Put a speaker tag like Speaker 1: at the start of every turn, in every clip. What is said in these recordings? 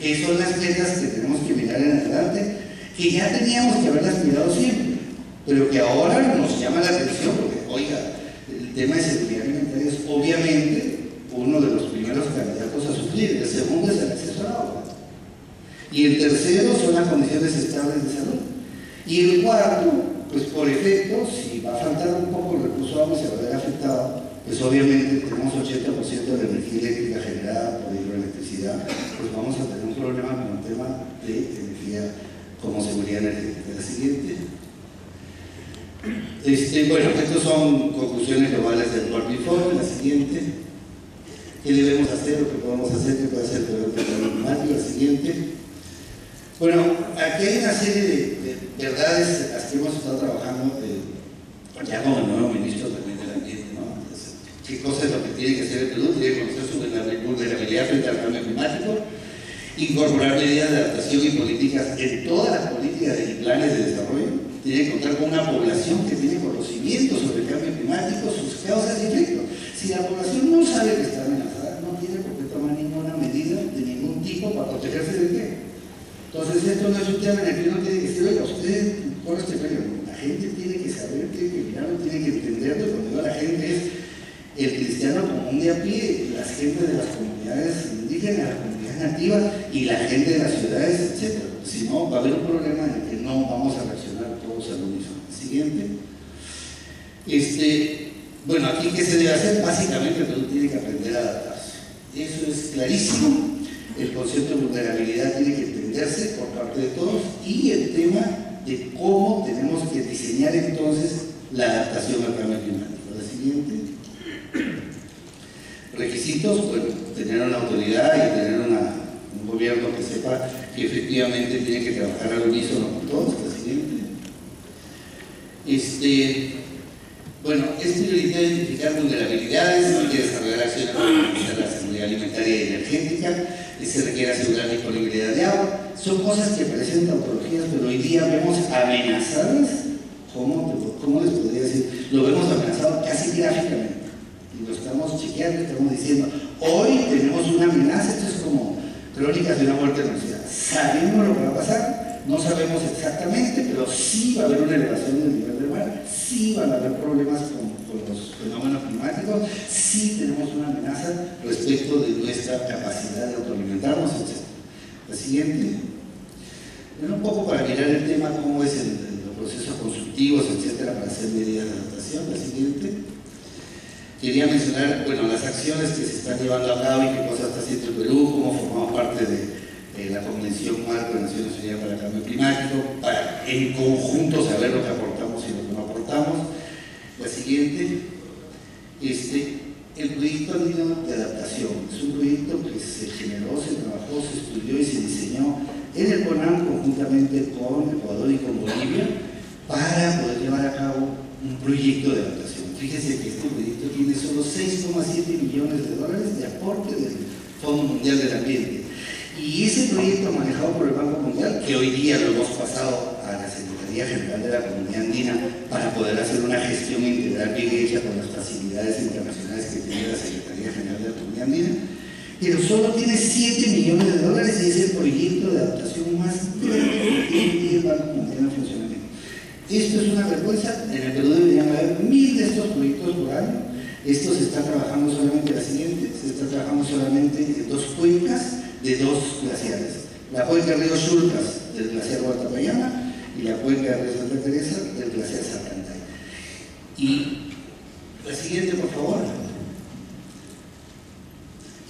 Speaker 1: que son las metas que tenemos que mirar en adelante, que ya teníamos que haberlas mirado siempre, pero que ahora nos llama la atención, porque, oiga, el tema de seguridad alimentaria es obviamente uno de los primeros candidatos a suplir. El segundo es el acceso al agua. Y el tercero son las condiciones estables de salud. Y el cuarto, pues por efecto, si va a faltar un poco el recurso agua y se va a ver afectado, pues obviamente tenemos 80% de la energía eléctrica generada por hidroelectricidad, pues vamos a tener un problema con el tema de energía como seguridad energética. La siguiente. Bueno, estas son conclusiones globales del cuarto informe. La siguiente. ¿Qué debemos hacer o qué podemos hacer? ¿Qué puede hacer el cambio climático? La siguiente. Bueno, aquí hay una serie de verdades en las que hemos estado trabajando ya con el nuevo ministro también del ambiente, ¿no? Entonces, ¿qué cosa es lo que tiene que hacer el Perú? Tiene que conocer su vulnerabilidad frente al cambio climático, incorporar medidas de adaptación y políticas en todas las políticas y planes de desarrollo. Tiene que contar con una población que tiene conocimiento sobre el cambio climático, sus causas y efectos. Si la población no sabe que está amenazada, no tiene por qué tomar ninguna medida de ningún tipo para protegerse de qué. Entonces, esto no es un tema en el que uno tiene que decir, oiga, usted corre este peligro. La gente tiene que saber, tiene que mirarlo, tiene que entenderlo. Cuando digo la gente es el cristiano común de a pie, la gente de las comunidades indígenas, las comunidades nativas y la gente de las ciudades, etc. Si no, va a haber un problema en el que no vamos a reaccionar todos al unísono. Siguiente. Bueno, aquí ¿qué se debe hacer? Básicamente el Perú tiene que aprender a adaptarse. Eso es clarísimo. El concepto de vulnerabilidad tiene que entenderse por parte de todos y el tema de cómo tenemos que diseñar entonces la adaptación al cambio climático. La siguiente. Requisitos, bueno, tener una autoridad y tener un gobierno que sepa que efectivamente tiene que trabajar al unísono con todos. La siguiente. Bueno, es prioritario identificar vulnerabilidades, hay que desarrollar acciones para garantizar la seguridad alimentaria y energética, se requiere asegurar disponibilidad de agua. Son cosas que parecen tautologías, pero hoy día vemos amenazadas, ¿cómo les podría decir? Lo vemos amenazado casi gráficamente, y lo estamos chequeando, estamos diciendo, hoy tenemos una amenaza. Esto es como crónicas de una muerte anunciada. Sabemos lo que va a pasar. No sabemos exactamente, pero sí va a haber una elevación del nivel del mar, sí van a haber problemas con los fenómenos climáticos, sí tenemos una amenaza respecto de nuestra capacidad de autoalimentarnos, etc. La siguiente. Bueno, un poco para mirar el tema, cómo es los procesos constructivos, etcétera, para hacer medidas de adaptación. La siguiente. Quería mencionar, bueno, las acciones que se están llevando a cabo y qué cosas está haciendo el Perú, cómo formamos parte de la Convención Marco de Naciones Unidas para el Cambio Climático, para en conjunto saber lo que aportamos y lo que no aportamos. La siguiente, el proyecto andino de adaptación. Es un proyecto que se generó, se trabajó, se estudió y se diseñó en el CONAM conjuntamente con Ecuador y con Bolivia para poder llevar a cabo un proyecto de adaptación. Fíjense que este proyecto tiene solo 6,7 millones de dólares de aporte del Fondo Mundial del Ambiente. Y ese proyecto manejado por el Banco Mundial, que hoy día lo hemos pasado a la Secretaría General de la Comunidad Andina para poder hacer una gestión integral bien hecha con las facilidades internacionales que tiene la Secretaría General de la Comunidad Andina, pero solo tiene 7 millones de dólares y es el proyecto de adaptación más grande que tiene el Banco Mundial en funcionamiento. Esto es una vergüenza. En el Perú deberían haber 1000 de estos proyectos por año. Esto se está trabajando solamente la siguiente, se está trabajando solamente en 2 cuencas de 2 glaciares. La cuenca Río Chulcas del glaciar Guatapayana y la cuenca de Río Santa Teresa del glaciar Salcantay. Y la siguiente, por favor.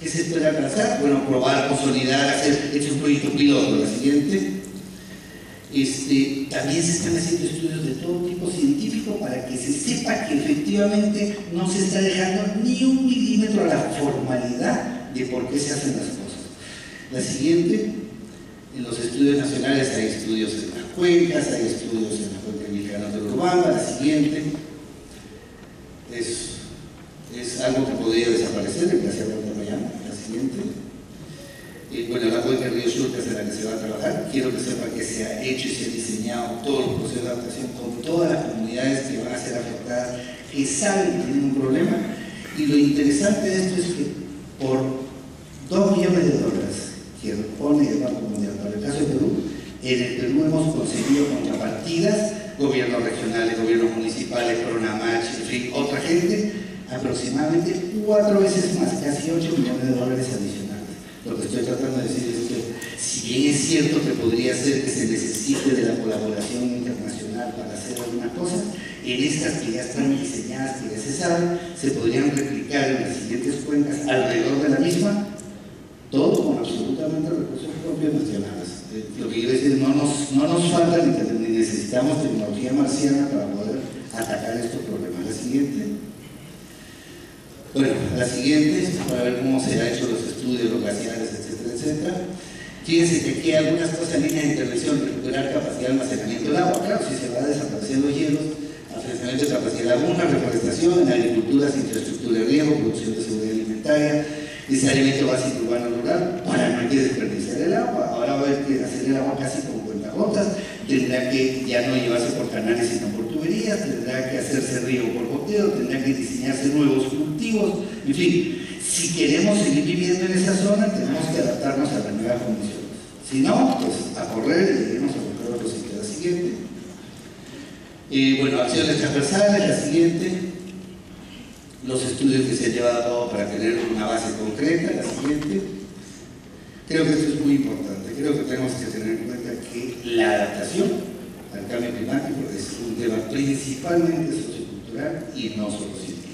Speaker 1: ¿Qué se espera alcanzar? Bueno, probar, consolidar, hacer un proyecto piloto. La siguiente. También se están haciendo estudios de todo tipo científico para que se sepa que efectivamente no se está dejando ni un milímetro a la formalidad de por qué se hacen las cosas. La siguiente, en los estudios nacionales hay estudios en las cuencas, hay estudios en la cuenca mexicana de Urbana. La siguiente es algo que podría desaparecer, el glaciar Guatapayana. La siguiente. Bueno, la cuenca Río Chulcas en la que se va a trabajar. Quiero que sepan que se ha hecho y se ha diseñado todos los procesos de adaptación con todas las comunidades que van a ser afectadas, que saben que tienen un problema. Y lo interesante de esto es que por $2 millones que pone el Banco Mundial. Para el caso de Perú, en el Perú hemos conseguido contrapartidas, gobiernos regionales, gobiernos municipales, Pronamach, en fin, otra gente, aproximadamente 4 veces más, casi 8 millones de dólares adicionales. Lo que estoy tratando de decir es que, si bien es cierto que podría ser que se necesite de la colaboración internacional para hacer alguna cosa, en estas que ya están diseñadas, que ya se saben, se podrían replicar en las siguientes cuencas alrededor de la misma, todo con absolutamente recursos propios nacionales. Lo que quiero decir, no nos falta ni necesitamos tecnología marciana para poder atacar estos problemas. La siguiente. Bueno, la siguiente, para ver cómo se han hecho los estudios, los glaciares, etcétera, etcétera. Fíjense que aquí hay algunas cosas en línea de intervención: recuperar capacidad de almacenamiento del agua. Claro, si se va a desaparecer los hielos, almacenamiento de capacidad de laguna, reforestación, en agricultura, infraestructura de riego, producción de seguridad alimentaria, saneamiento básico urbano rural, para no hay que desperdiciar el agua. Ahora va a haber que hacer el agua casi con cuentagotas, tendrá que ya no llevarse por canales sino por tuberías, tendrá que hacerse río por goteo, tendrá que diseñarse nuevos cultivos, en fin. Si queremos seguir viviendo en esa zona, tenemos que adaptarnos a las nuevas condiciones. Si no, pues a correr y iremos a buscar otro sitio. La siguiente. Bueno, acciones transversales, la siguiente. Los estudios que se han llevado a cabo para tener una base concreta, la siguiente. Creo que esto es muy importante. Creo que tenemos que tener en cuenta que la adaptación al cambio climático es un tema principalmente sociocultural y no solo científico.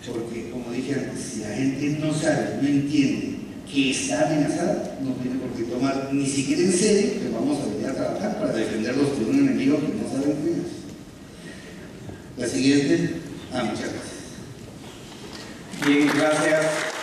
Speaker 1: Porque, como dije antes, si la gente no sabe, no entiende que está amenazada, no tiene por qué tomar ni siquiera en serio que vamos a venir a trabajar para defenderlos de un enemigo que no saben quién es. La siguiente. Muchas gracias.
Speaker 2: Bien, gracias.